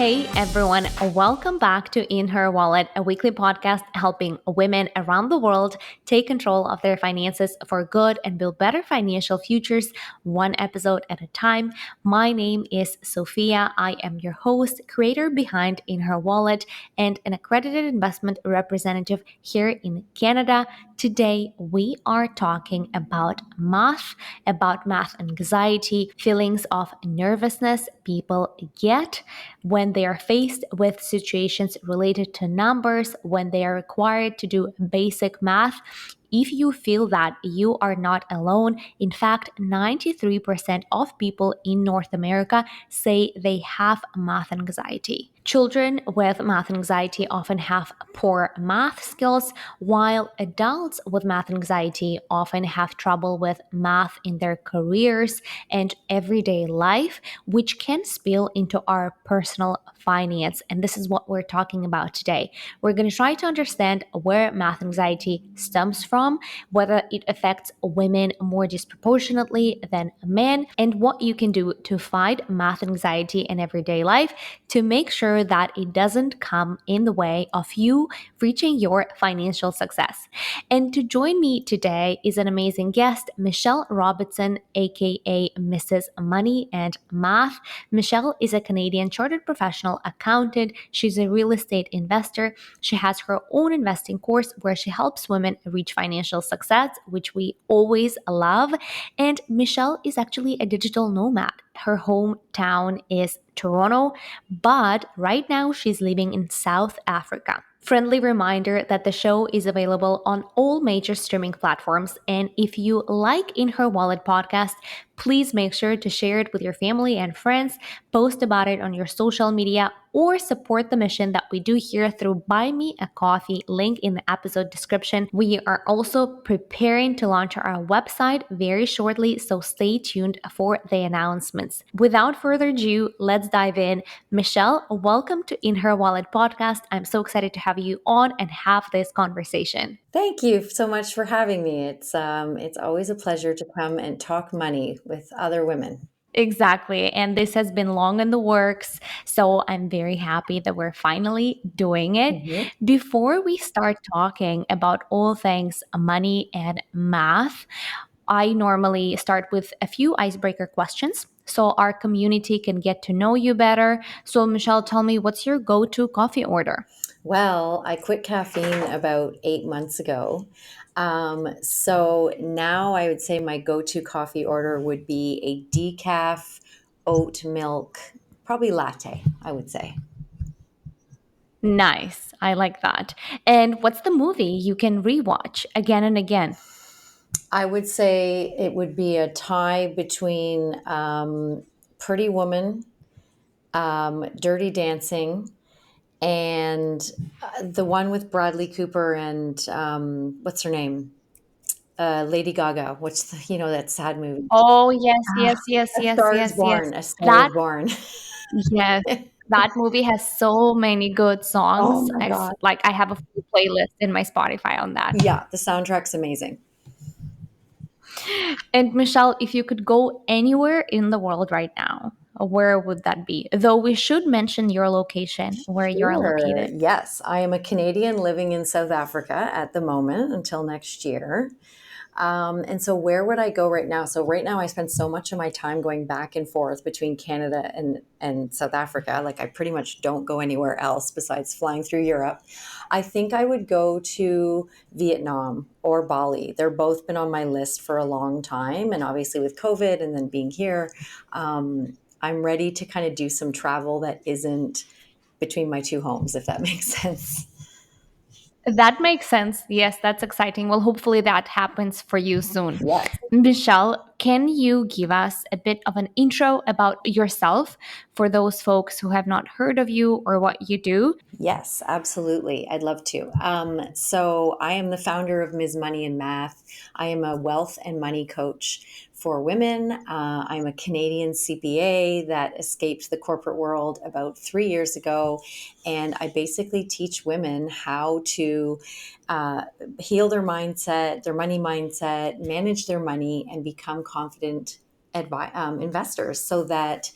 Hey everyone, welcome back to In Her Wallet, a weekly podcast helping women around the world take control of their finances for good and build better financial futures, one episode at a time. My name is Sofiia. I am your host, creator behind In Her Wallet, and an accredited investment representative here in Canada. Today, we are talking about math anxiety, feelings of nervousness people get when they are faced with situations related to numbers, when they are required to do basic math. If you feel that, you are not alone. In fact, 93% of people in North America say they have math anxiety. Children with math anxiety often have poor math skills, while adults with math anxiety often have trouble with math in their careers and everyday life, which can spill into our personal finance. And this is what we're talking about today. We're going to try to understand where math anxiety stems from, whether it affects women more disproportionately than men, and what you can do to fight math anxiety in everyday life to make sure that it doesn't come in the way of you reaching your financial success. And to join me today is an amazing guest, Michelle Robertson, aka Mrs. Money and Math. Michelle is a Canadian chartered professional accountant. She's a real estate investor. She has her own investing course where she helps women reach financial success, which we always love. And Michelle is actually a digital nomad. Her hometown is Toronto, but right now she's living in South Africa. Friendly reminder that the show is available on all major streaming platforms. And if you like In Her Wallet podcast, please make sure to share it with your family and friends, post about it on your social media, or support the mission that we do here through Buy Me a Coffee, link in the episode description. We are also preparing to launch our website very shortly, so stay tuned for the announcements. Without further ado, let's dive in. Michelle, welcome to In Her Wallet podcast. I'm so excited to have you on and have this conversation. Thank you so much for having me. It's always a pleasure to come and talk money with other women. Exactly. And this has been long in the works. So I'm very happy that we're finally doing it. Mhm. Before we start talking about all things money and math, I normally start with a few icebreaker questions so our community can get to know you better. So, Michelle, tell me, what's your go to coffee order? Well, I quit caffeine about 8 months ago. So now I would say my go-to coffee order would be a decaf oat milk, probably latte, I would say. Nice. I like that. And what's the movie you can rewatch again and again? I would say it would be a tie between Pretty Woman, Dirty Dancing, and the one with Bradley Cooper and what's her name? Lady Gaga. What's that sad movie? Oh, yes, Ah, yes, yes, A yes, Star is yes, yes. Born. A Star is That, Born. yes, that movie has so many good Oh songs. my God. I have a full playlist in my Spotify on that. Yeah, the soundtrack's amazing. And Michelle, if you could go anywhere in the world right now, where would that be? Though we should mention your location, where you're Sure. located. Yes, I am a Canadian living in South Africa at the moment until next year. And so, where would I go right now? So, right now, I spend so much of my time going back and forth between Canada and South Africa. Like, I pretty much don't go anywhere else besides flying through Europe. I think I would go to Vietnam or Bali. They're both been on my list for a long time. And obviously, with COVID and then being here, I'm ready to kind of do some travel that isn't between my two homes, if that makes sense. That makes sense. Yes, that's exciting. Well, hopefully that happens for you soon. Yes. Michelle, can you give us a bit of an intro about yourself for those folks who have not heard of you or what you do? Yes, absolutely. I'd love to. So, I am the founder of Ms. Money and Math. I am a wealth and money coach for women. I'm a Canadian CPA that escaped the corporate world about 3 years ago. And I basically teach women how to uh, heal their mindset, their money mindset, manage their money, and become confident investors so that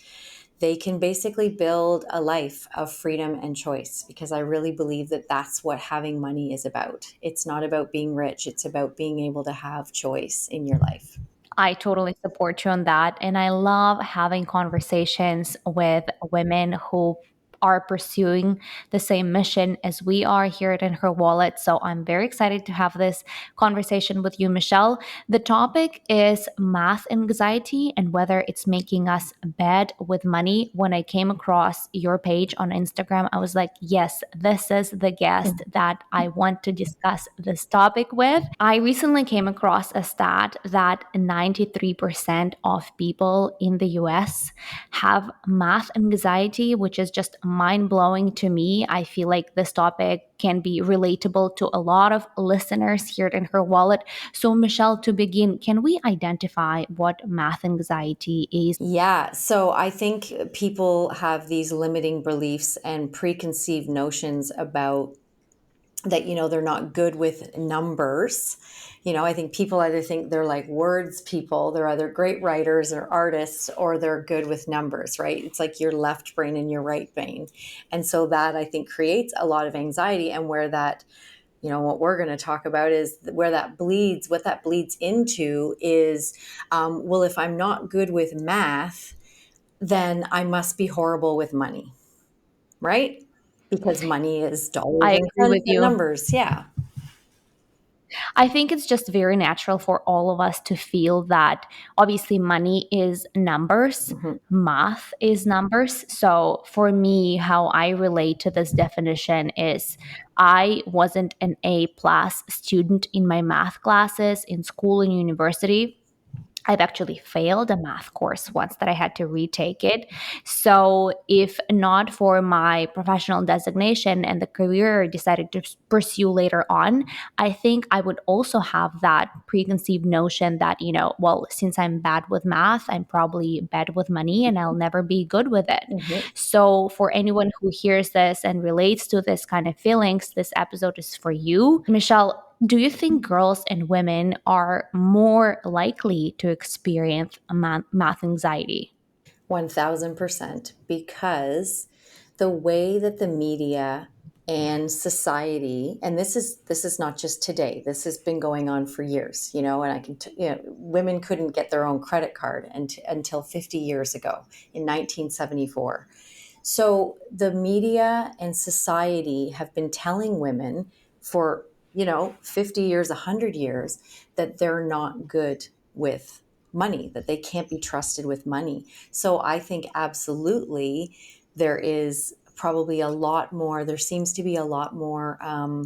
they can basically build a life of freedom and choice, because I really believe that that's what having money is about. It's not about being rich, it's about being able to have choice in your life. I totally support you on that. And I love having conversations with women who are pursuing the same mission as we are here at In Her Wallet. So I'm very excited to have this conversation with you, Michelle. The topic is math anxiety and whether it's making us bad with money. When I came across your page on Instagram, I was like, yes, this is the guest that I want to discuss this topic with. I recently came across a stat that 93% of people in the US have math anxiety, which is just mind blowing to me. I feel like this topic can be relatable to a lot of listeners here in Her Wallet. So, Michelle, to begin, can we identify what math anxiety is? Yeah, so I think people have these limiting beliefs and preconceived notions about that, they're not good with numbers. I think people either think they're like words people, they're either great writers or artists, or they're good with numbers, right? It's like your left brain and your right brain. And so that, I think, creates a lot of anxiety. And where that, what we're going to talk about is where that bleeds, what that bleeds into is, well, if I'm not good with math, then I must be horrible with money, right? Because money is dollars I and agree cents with and you. numbers. Yeah. I think it's just very natural for all of us to feel that obviously money is numbers, Mhm. math is numbers. So for me, how I relate to this definition is I wasn't an A plus student in my math classes in school and university. I've actually failed a math course once that I had to retake it. So, if not for my professional designation and the career I decided to pursue later on, I think I would also have that preconceived notion that, well, since I'm bad with math, I'm probably bad with money and I'll never be good with it. Mhm. So, for anyone who hears this and relates to this kind of feelings, this episode is for you. Michelle, do you think girls and women are more likely to experience math anxiety? 1000%, because the way that the media and society, and this is not just today, this has been going on for years, and women couldn't get their own credit card until 50 years ago in 1974. So the media and society have been telling women for, 50 years, 100 years, that they're not good with money, that they can't be trusted with money. So I think absolutely there is probably there seems to be a lot more uh,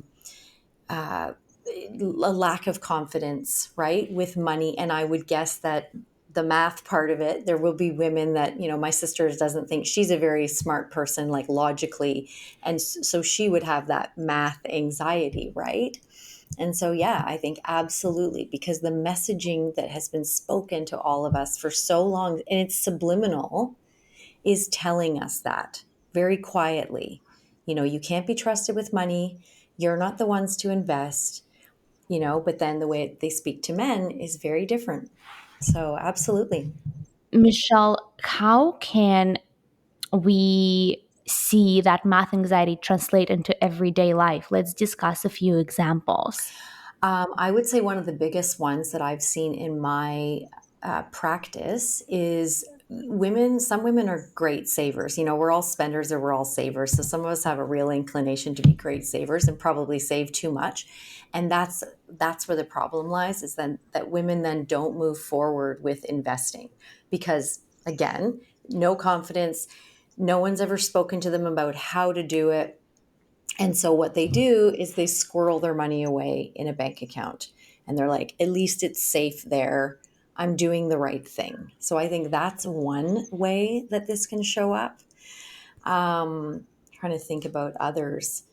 a lack of confidence, right, with money. And I would guess that the math part of it, there will be women that, my sister doesn't think she's a very smart person, like logically. And so she would have that math anxiety, right? And so, yeah, I think absolutely, because the messaging that has been spoken to all of us for so long, and it's subliminal, is telling us that very quietly. You can't be trusted with money. You're not the ones to invest, but then the way they speak to men is very different. So, absolutely. Michelle, how can we see that math anxiety translate into everyday life? Let's discuss a few examples. I would say one of the biggest ones that I've seen in my practice is women. Some women are great savers. We're all spenders or we're all savers. So some of us have a real inclination to be great savers and probably save too much. And that's where the problem lies, is then that women then don't move forward with investing because, again, no confidence. No one's ever spoken to them about how to do it. And so what they do is they squirrel their money away in a bank account. And they're like, at least it's safe there. I'm doing the right thing. So I think that's one way that this can show up. Trying to think about others.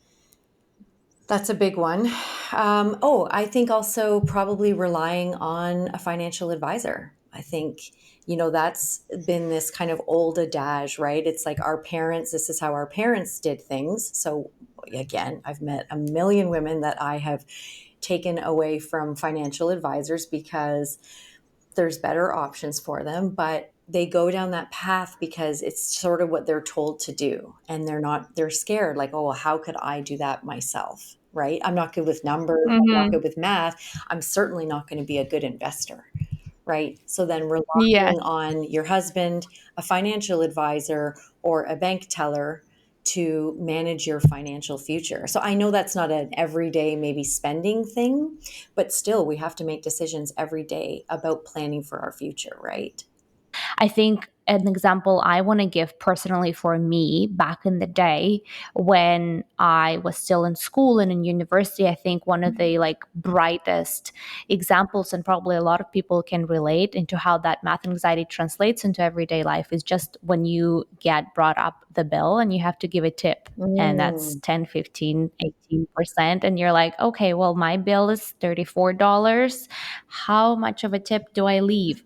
That's a big one. I think also probably relying on a financial advisor. I think, that's been this kind of old adage, right? It's like our parents, this is how our parents did things. So again, I've met a million women that I have taken away from financial advisors because there's better options for them. But they go down that path because it's sort of what they're told to do. And they're scared, like, oh, well, how could I do that myself? Right? I'm not good with numbers. I'm not Mm-hmm. good with math. I'm certainly not going to be a good investor. Right? So then Yes. relying on your husband, a financial advisor, or a bank teller to manage your financial future. So I know that's not an everyday, maybe spending thing, but still, we have to make decisions every day about planning for our future, right? I think an example I want to give personally for me back in the day when I was still in school and in university, I think one of the like brightest examples, and probably a lot of people can relate into how that math anxiety translates into everyday life, is just when you get brought up the bill and you have to give a tip. And that's Mm, 10, 15, 18%. And you're like, okay, well, my bill is $34. How much of a tip do I leave?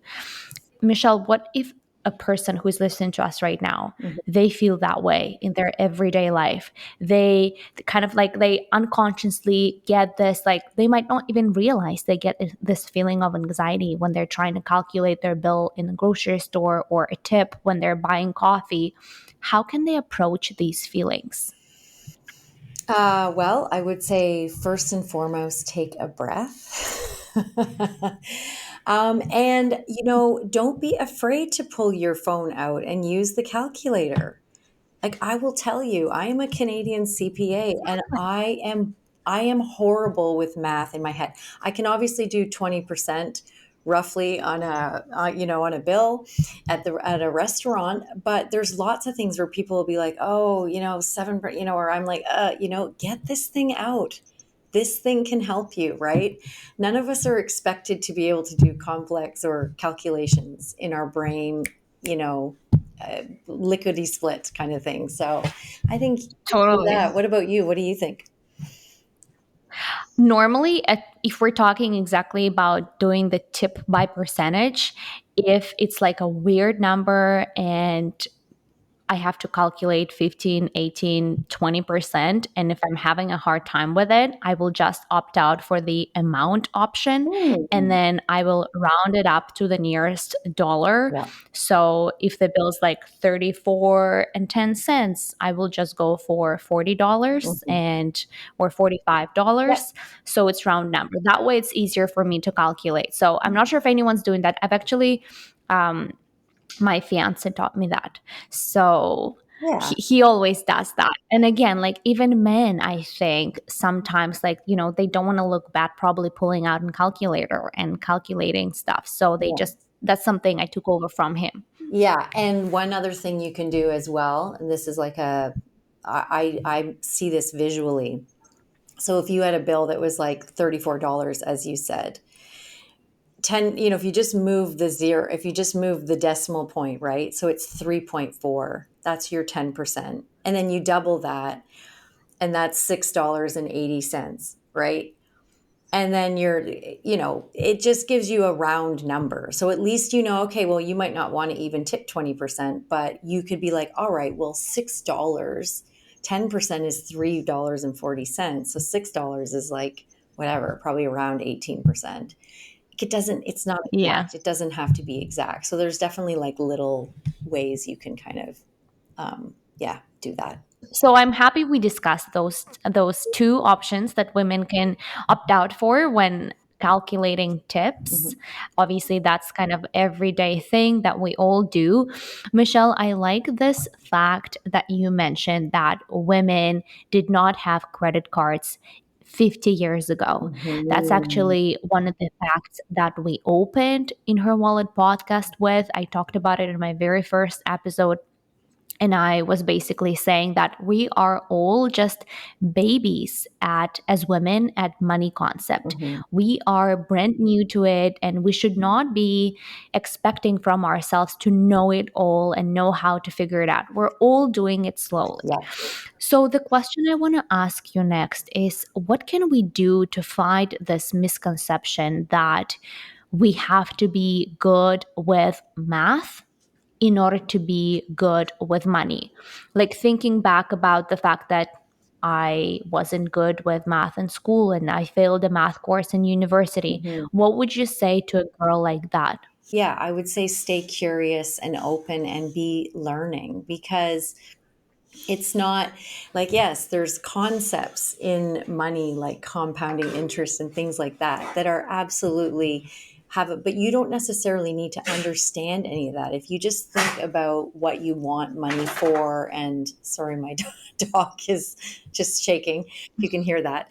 Michelle, what if a person who's listening to us right now, mhm. they feel that way in their everyday life? They kind of like they unconsciously get this, like they might not even realize they get this feeling of anxiety when they're trying to calculate their bill in a grocery store or a tip when they're buying coffee. How can they approach these feelings? Well, I would say first and foremost, take a breath. And, don't be afraid to pull your phone out and use the calculator. Like, I will tell you, I am a Canadian CPA, and I am horrible with math in my head. I can obviously do 20% roughly on a bill at a restaurant, but there's lots of things where people will be like, "Oh, 7, or I'm like, get this thing out. This thing can help you, right?" None of us are expected to be able to do complex or calculations in our brain, you know, lickety split kind of thing. So I think do Totally. that. What about you? What do you think? Normally, if we're talking exactly about doing the tip by percentage, if it's like a weird number and I have to calculate 15, 18, 20%. And if I'm having a hard time with it, I will just opt out for the amount option. And Hmm. then I will round it up to the nearest dollar. Yeah. So if the bill is like 34 and 10 cents, I will just go for $40 Mhm. and or $45. Yeah. So it's round number. That way it's easier for me to calculate. So I'm not sure if anyone's doing that. I've actually um, my fiance taught me that. So Yeah. he always does that. And again, like even men, I think sometimes like, they don't want to look bad probably pulling out a calculator and calculating stuff. So they Yeah. just, that's something I took over from him. Yeah. And one other thing you can do as well, and this is like I see this visually. So if you had a bill that was like $34, as you said, 10, if you just move the zero, if you just move the decimal point, right? So it's 3.4, that's your 10%. And then you double that, and that's $6.80, right? And then it just gives you a round number. So at least okay, well, you might not want to even tip 20%, but you could be like, all right, well, $6, 10% is $3.40. So $6 is like whatever, probably around 18%. It's not Yeah. exact. It doesn't have to be exact. So there's definitely like little ways you can kind of, yeah, do that. So I'm happy we discussed those two options that women can opt out for when calculating tips. Mhm. Obviously, that's kind of everyday thing that we all do. Michelle, I like this fact that you mentioned that women did not have credit cards 50 years ago. That's Mhm. actually one of the facts that we opened in Her Wallet podcast with. I talked about it in my very first episode, and I was basically saying that we are all just babies at as women at money concept. Mhm. We are brand new to it, and we should not be expecting from ourselves to know it all and know how to figure it out. We're all doing it slowly. Yeah. So the question I want to ask you next is, what can we do to fight this misconception that we have to be good with math in order to be good with money? Like thinking back about the fact that I wasn't good with math in school and I failed a math course in university. Mhm. What would you say to a girl like that? yeah, I would say stay curious and open and be learning, because it's not like, yes, there's concepts in money like compounding interest and things like that that are absolutely have it, but you don't necessarily need to understand any of that. If you just think about what you want money for, and sorry, my dog is just shaking, if you can hear that.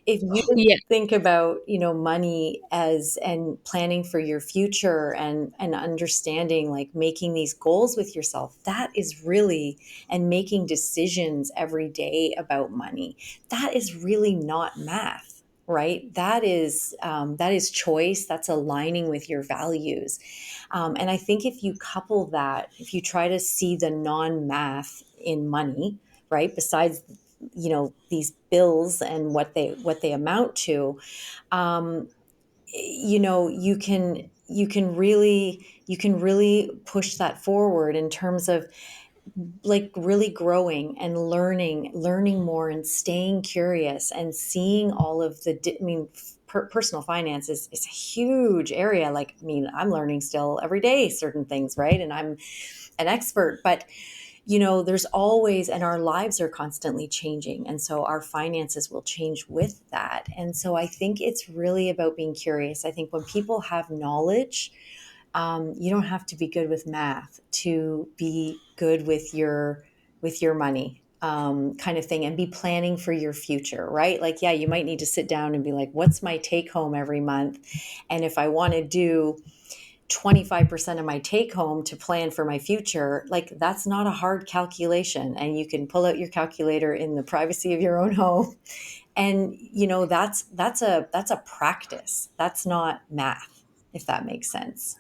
If you just Yeah. think about, money as, and planning for your future, and understanding, like making these goals with yourself, that is really, and making decisions every day about money, that is really not math, right? That is choice. That's aligning with your values. And I think if you couple that, if you try to see the non-math in money, right, besides these bills and what they amount to, um, you can really push that forward in terms of like really growing and learning more and staying curious and seeing all of I mean, personal finance is a huge area. Like, I mean, I'm learning still every day certain things, right? And I'm an expert, but there's always, and our lives are constantly changing. And so our finances will change with that. And so I think it's really about being curious. I think when people have knowledge, you don't have to be good with math to be good with your money, kind of thing, and be planning for your future, right? Like, yeah, you might need to sit down and be like, what's my take home every month? And if I want to do 25% of my take home to plan for my future, like that's not a hard calculation. And you can pull out your calculator in the privacy of your own home. And that's a practice. That's not math, if that makes sense.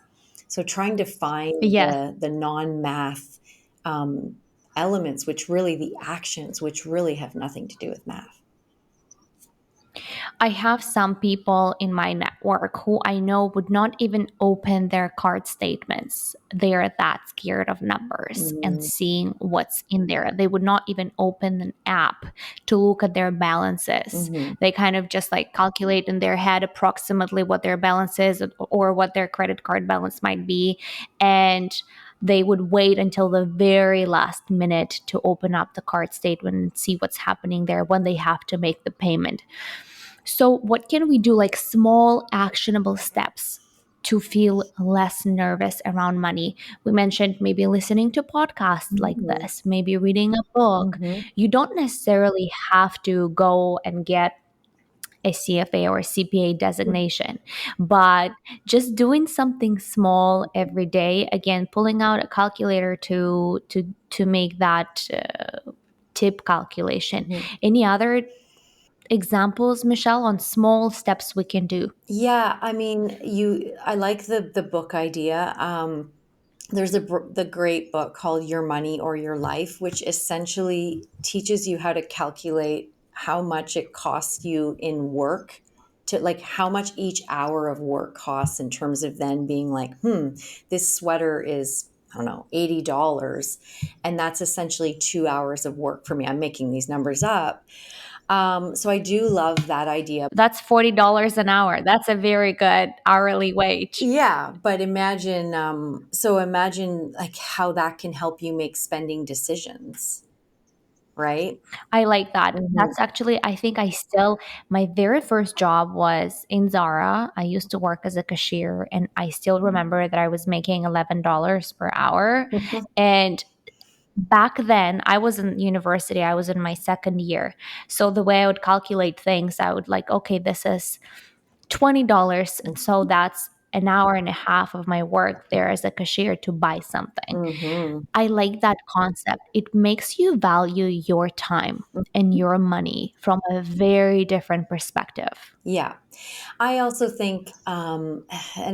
So trying to find Yes. the non-math elements, which really, the actions, which really have nothing to do with math. I have some people in my network who I know would not even open their card statements. They are that scared of numbers and Mm-hmm. seeing what's in there. They would not even open an app to look at their balances. Mm-hmm. They kind of just like calculate in their head approximately what their balance is or what their credit card balance might be. And they would wait until the very last minute to open up the card statement and see what's happening there when they have to make the payment. So, what can we do, like small actionable steps to feel less nervous around money? We mentioned maybe listening to podcasts like Mm-hmm. this, maybe reading a book. Mm-hmm. You don't necessarily have to go and get a CFA or CPA designation, but just doing something small every day, again, pulling out a calculator to make that tip calculation. Mm-hmm. Any other examples, Michelle, on small steps we can do? Yeah, I mean, I like the book idea. There's the great book called Your Money or Your Life, which essentially teaches you how to calculate how much it costs you in work, to like how much each hour of work costs, in terms of then being like, this sweater is, I don't know, $80. And that's essentially 2 hours of work for me. I'm making these numbers up. So I do love that idea. That's $40 an hour. That's a very good hourly wage. Yeah, but imagine like how that can help you make spending decisions, right? I like that. Hmm. That's actually, I think I still, my very first job was in Zara. I used to work as a cashier, and I still remember that I was making $11 per hour. And back then, I was in university, I was in my second year. So the way I would calculate things, I would like, okay, this is $20. So that's an hour and a half of my work there as a cashier to buy something. Hmm. I like that concept. It makes you value your time and your money from a very different perspective. Yeah. I also think, and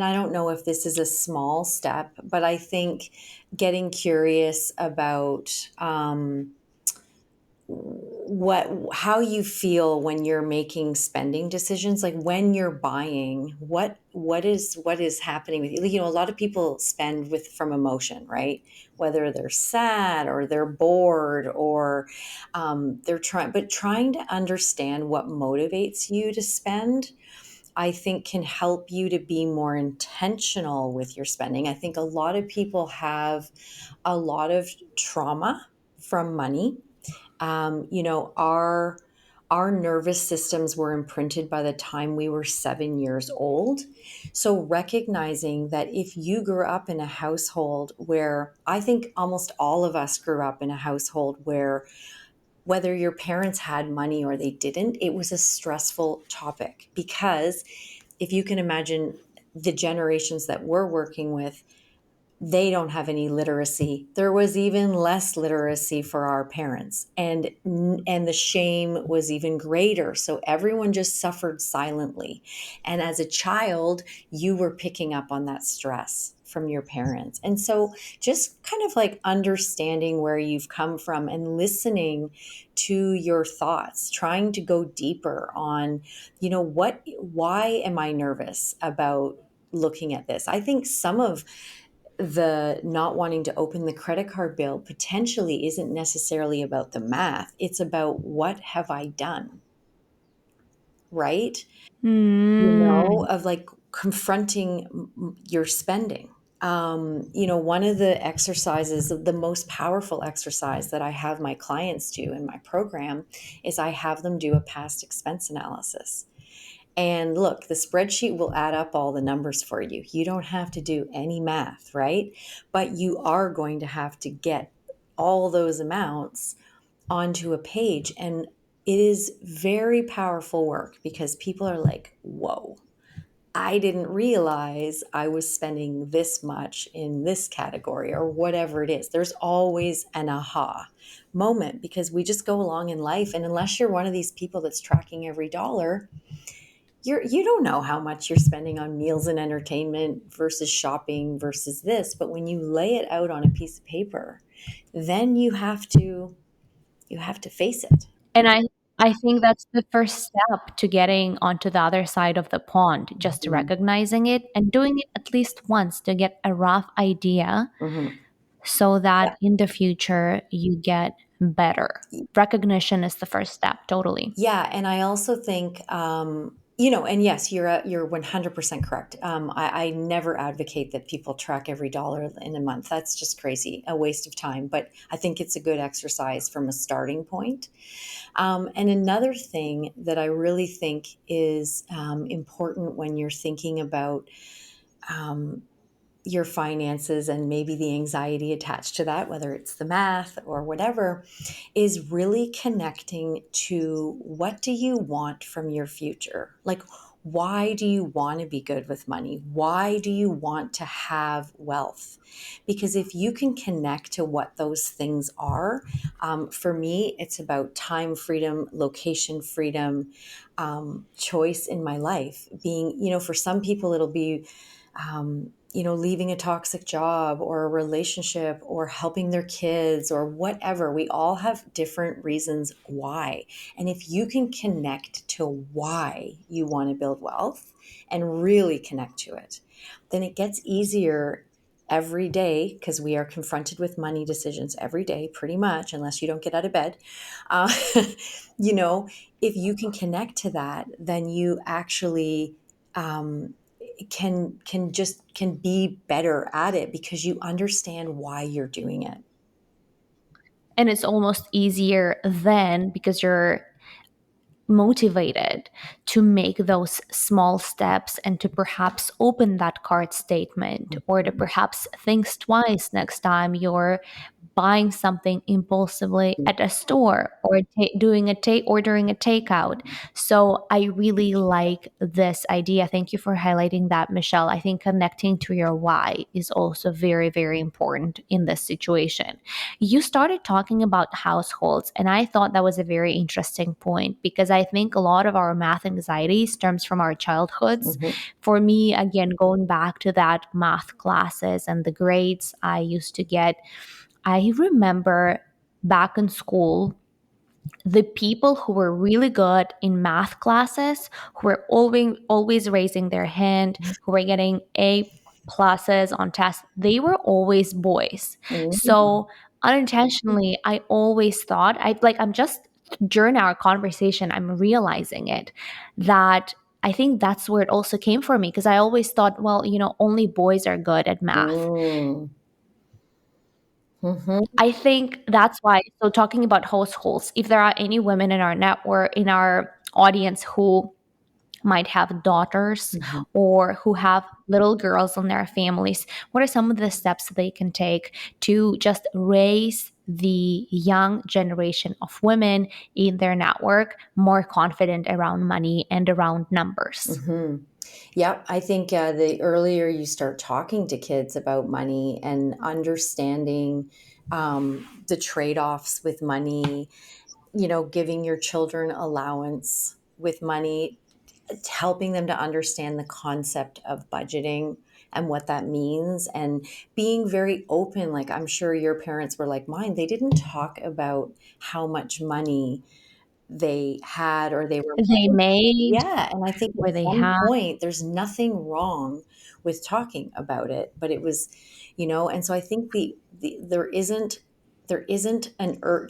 I don't know if this is a small step, but I think getting curious about, how you feel when you're making spending decisions, like when you're buying, what is happening with you. A lot of people spend with from emotion, right? Whether they're sad or they're bored, or they're trying to understand what motivates you to spend. I think can help you to be more intentional with your spending. I think a lot of people have a lot of trauma from money. You know, our nervous systems were imprinted by the time we were 7 years old. So recognizing that if you grew up in a household where, I think almost all of us grew up in a household where, whether your parents had money or they didn't, it was a stressful topic. Because if you can imagine the generations that we're working with, they don't have any literacy. There was even less literacy for our parents, and the shame was even greater. So everyone just suffered silently. And as a child, you were picking up on that stress from your parents. And so just kind of like understanding where you've come from and listening to your thoughts, trying to go deeper on, you know, why am I nervous about looking at this? I think some of the not wanting to open the credit card bill potentially isn't necessarily about the math. It's about, what have I done? Right? You know, Hmm. of like confronting your spending. You know, one of the exercises, the most powerful exercise that I have my clients do in my program, is I have them do a past expense analysis. And look, the spreadsheet will add up all the numbers for you. You don't have to do any math, right? But you are going to have to get all those amounts onto a page. And it is very powerful work, because people are like, whoa, I didn't realize I was spending this much in this category, or whatever it is. There's always an aha moment, because we just go along in life. And unless you're one of these people that's tracking every dollar, you don't know how much you're spending on meals and entertainment versus shopping versus this. But when you lay it out on a piece of paper, then you have to face it. And I think that's the first step to getting onto the other side of the pond, just Mhm. recognizing it and doing it at least once to get a rough idea Mhm. so that Yeah. in the future you get better. Recognition is the first step, totally. Yeah, and I also think, you know, and yes, you're 100% correct. I never advocate that people track every dollar in a month. That's just crazy, a waste of time. But I think it's a good exercise from a starting point. And another thing that I really think is important when you're thinking about um, your finances, and maybe the anxiety attached to that, whether it's the math or whatever, is really connecting to, what do you want from your future? Like, why do you want to be good with money? Why do you want to have wealth? Because if you can connect to what those things are, for me, it's about time freedom, location freedom, choice in my life. Being, you know, for some people, it'll be, you know, leaving a toxic job or a relationship, or helping their kids, or whatever. We all have different reasons why. And if you can connect to why you want to build wealth and really connect to it, then it gets easier every day, because we are confronted with money decisions every day, pretty much, unless you don't get out of bed. Uh, you know, if you can connect to that, then you actually um, can be better at it, because you understand why you're doing it. And it's almost easier then because you're motivated to make those small steps and to perhaps open that card statement, or to perhaps think twice next time you're buying something impulsively at a store, or ordering a takeout. So I really like this idea. Thank you for highlighting that, Michelle. I think connecting to your why is also very, very important in this situation. You started talking about households, and I thought that was a very interesting point, because I think a lot of our math anxiety stems from our childhoods. Mhm. For me, again, going back to that math classes and the grades I used to get, I remember back in school, the people who were really good in math classes, who were always raising their hand, who were getting A pluses on tests, they were always boys. Mhm. So unintentionally, I always thought, I'm just, during our conversation, I'm realizing it, that I think that's where it also came for me, because I always thought, well, only boys are good at math. Mm. Mhm. I think that's why. So, talking about households, if there are any women in our network, in our audience, who might have daughters Mhm. or who have little girls in their families, what are some of the steps they can take to just raise the young generation of women in their network more confident around money and around numbers? Mhm. Yep, I think the earlier you start talking to kids about money and understanding the trade-offs with money, giving your children allowance with money, helping them to understand the concept of budgeting and what that means, and being very open. Like, I'm sure your parents were like mine. They didn't talk about how much money they had or they were They managing. made Yeah, and I think or at they some have. point there's nothing wrong with talking about it, but it was, and so I think there isn't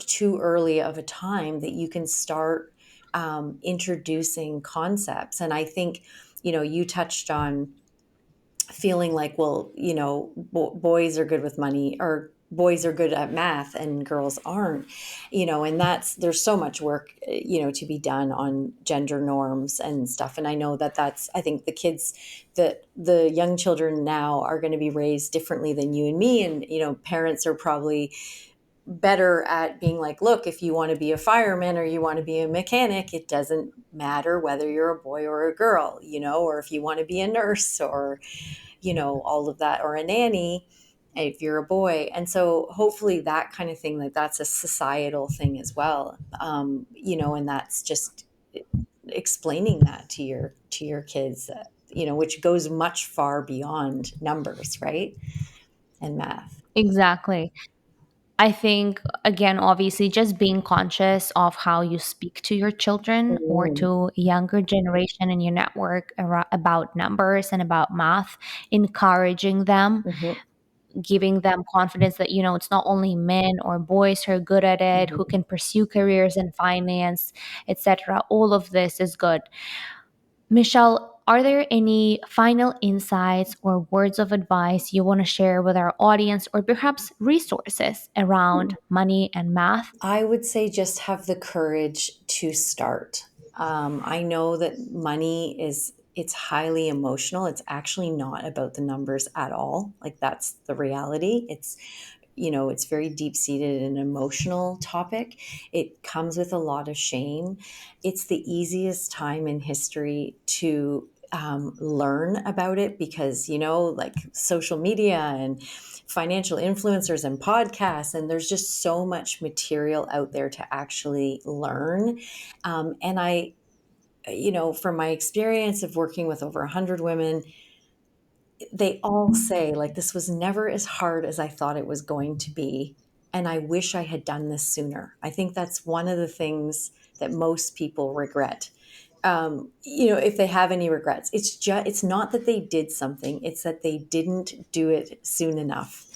too early of a time that you can start introducing concepts. And I think, you touched on feeling like, well, boys are good with money, or boys are good at math and girls aren't, and there's so much work, to be done on gender norms and stuff. And I know I think the young children now are going to be raised differently than you and me. And, parents are probably better at being like, look, if you want to be a fireman or you want to be a mechanic, it doesn't matter whether you're a boy or a girl, or if you want to be a nurse, or all of that, or a nanny, if you're a boy. And so hopefully that kind of thing, like, that's a societal thing as well. And that's just explaining that to your kids, which goes much far beyond numbers, right? And math. Exactly. I think, again, obviously, just being conscious of how you speak to your children or Mm-hmm. to younger generation in your network about numbers and about math, encouraging them, Mm-hmm. giving them confidence that, it's not only men or boys who are good at it, who can pursue careers in finance, etc. All of this is good. Michelle, are there any final insights or words of advice you want to share with our audience, or perhaps resources around money and math? I would say just have the courage to start. I know that money it's highly emotional. It's actually not about the numbers at all. Like, that's the reality. It's very deep seated and emotional topic. It comes with a lot of shame. It's the easiest time in history to learn about it, because, like, social media and financial influencers and podcasts, and there's just so much material out there to actually learn. And from my experience of working with over 100 women, they all say, like, this was never as hard as I thought it was going to be. And I wish I had done this sooner. I think that's one of the things that most people regret. If they have any regrets, it's not that they did something, it's that they didn't do it soon enough,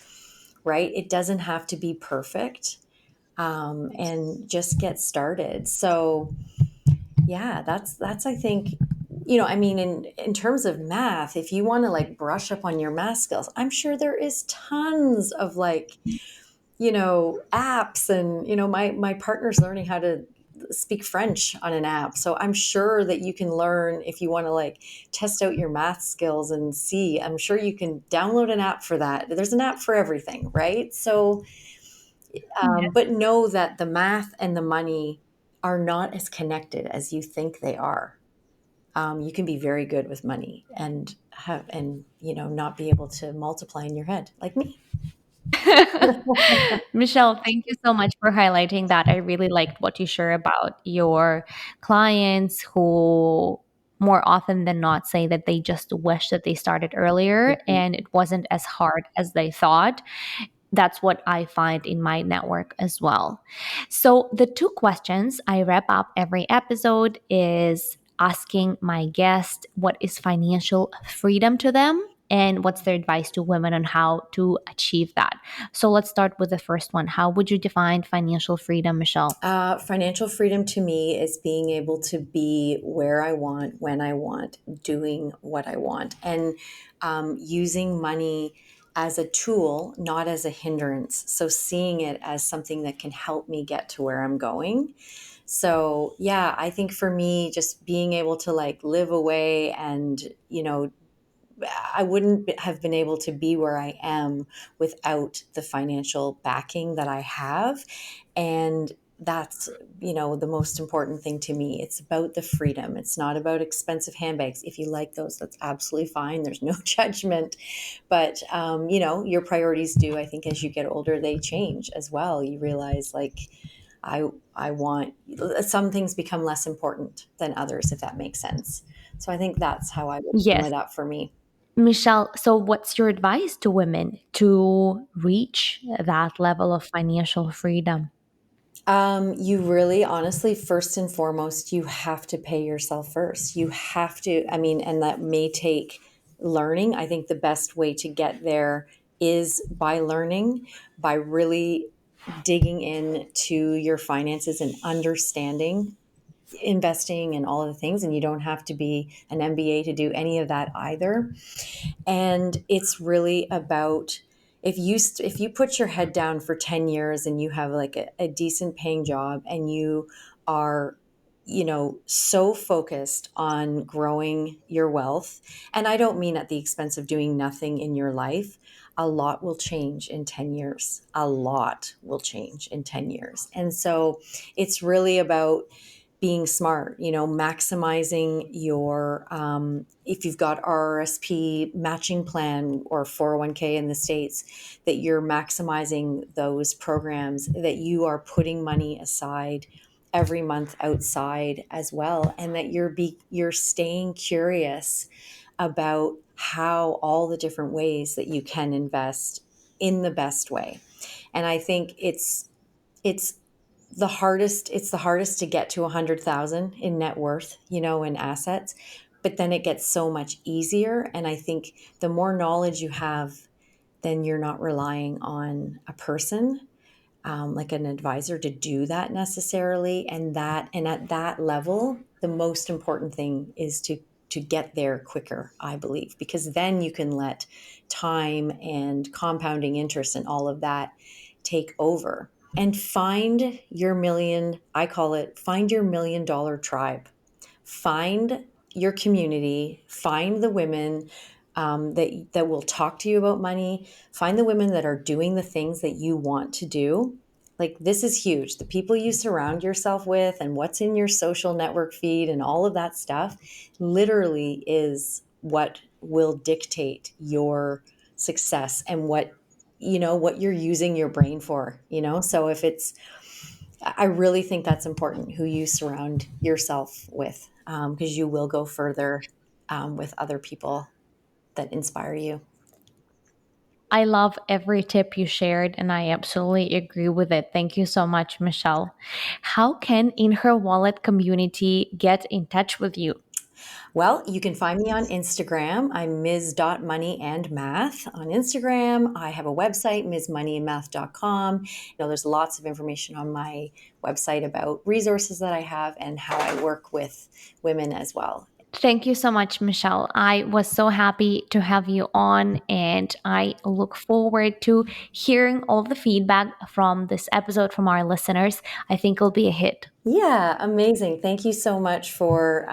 right? It doesn't have to be perfect, and just get started. So yeah, that's I think, I mean, in terms of math, if you want to, like, brush up on your math skills, I'm sure there is tons of, like, apps. And, my partner's learning how to speak French on an app. So I'm sure that you can learn, if you want to, like, test out your math skills and see. I'm sure you can download an app for that. There's an app for everything, right? So but know that the math and the money are not as connected as you think they are. You can be very good with money and not be able to multiply in your head, like me. Michelle, thank you so much for highlighting that. I really liked what you share about your clients who more often than not say that they just wish that they started earlier Mhm. and it wasn't as hard as they thought. That's what I find in my network as well. So, the two questions I wrap up every episode is asking my guest what is financial freedom to them, and what's their advice to women on how to achieve that. So let's start with the first one. How would you define financial freedom, Michelle? Financial freedom to me is being able to be where I want, when I want, doing what I want, and using money as a tool, not as a hindrance. So seeing it as something that can help me get to where I'm going. So yeah, I think for me, just being able to like live away and, I wouldn't have been able to be where I am without the financial backing that I have. And that's, the most important thing to me. It's about the freedom. It's not about expensive handbags. If you like those, that's absolutely fine. There's no judgment. But, your priorities do, I think, as you get older, they change as well. You realize like, I want some things become less important than others, if that makes sense. So I think that's how I would sum Yes. it up for me. Michelle, so what's your advice to women to reach that level of financial freedom? You really, honestly, first and foremost, you have to pay yourself first. You have to, I mean, and that may take learning. I think the best way to get there is by learning, by really digging into your finances and understanding investing and all of the things. And you don't have to be an MBA to do any of that either. And it's really about if you put your head down for 10 years and you have like a decent paying job and you are so focused on growing your wealth, and I don't mean at the expense of doing nothing in your life. A lot will change in 10 years. A lot will change in 10 years. And so it's really about being smart, maximizing your, if you've got RRSP matching plan or 401k in the States, that you're maximizing those programs, that you are putting money aside every month outside as well, and that you're staying curious about how all the different ways that you can invest in the best way. And I think it's it's the hardest to get to 100,000 in net worth, in assets, but then it gets so much easier. And I think the more knowledge you have, then you're not relying on a person, like an advisor, to do that necessarily. And at that level, the most important thing is to get there quicker, I believe, because then you can let time and compounding interest and all of that take over and find your million. I call it find your $1 million tribe. Find your community, find the women that will talk to you about money, find the women that are doing the things that you want to do. Like, this is huge. The people you surround yourself with and what's in your social network feed and all of that stuff literally is what will dictate your success and what you're using your brain for. So if it's I really think that's important, who you surround yourself with, because you will go further with other people that inspire you. I love every tip you shared, and I absolutely agree with it. Thank you so much, Michelle. How can In Her Wallet community get in touch with you? Well, you can find me on Instagram. I'm Ms. Money and Math on Instagram. I have a website, msmoneyandmath.com. There's lots of information on my website about resources that I have and how I work with women as well. Thank you so much, Michelle. I was so happy to have you on, and I look forward to hearing all of the feedback from this episode from our listeners. I think it'll be a hit. Yeah, amazing. Thank you so much for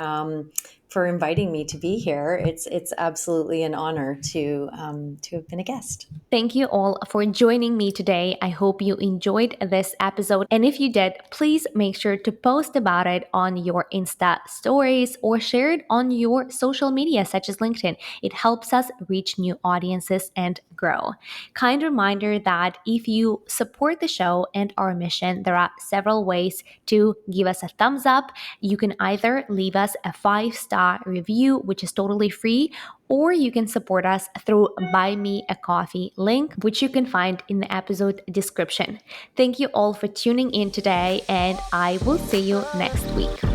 inviting me to be here. It's absolutely an honor to have been a guest. Thank you all for joining me today. I hope you enjoyed this episode. And if you did, please make sure to post about it on your Insta stories or share it on your social media, such as LinkedIn. It helps us reach new audiences and grow. Kind reminder that if you support the show and our mission, there are several ways to give us a thumbs up. You can either leave us a 5-star review, which is totally free, or you can support us through Buy Me a Coffee link, which you can find in the episode description. Thank you all for tuning in today, and I will see you next week.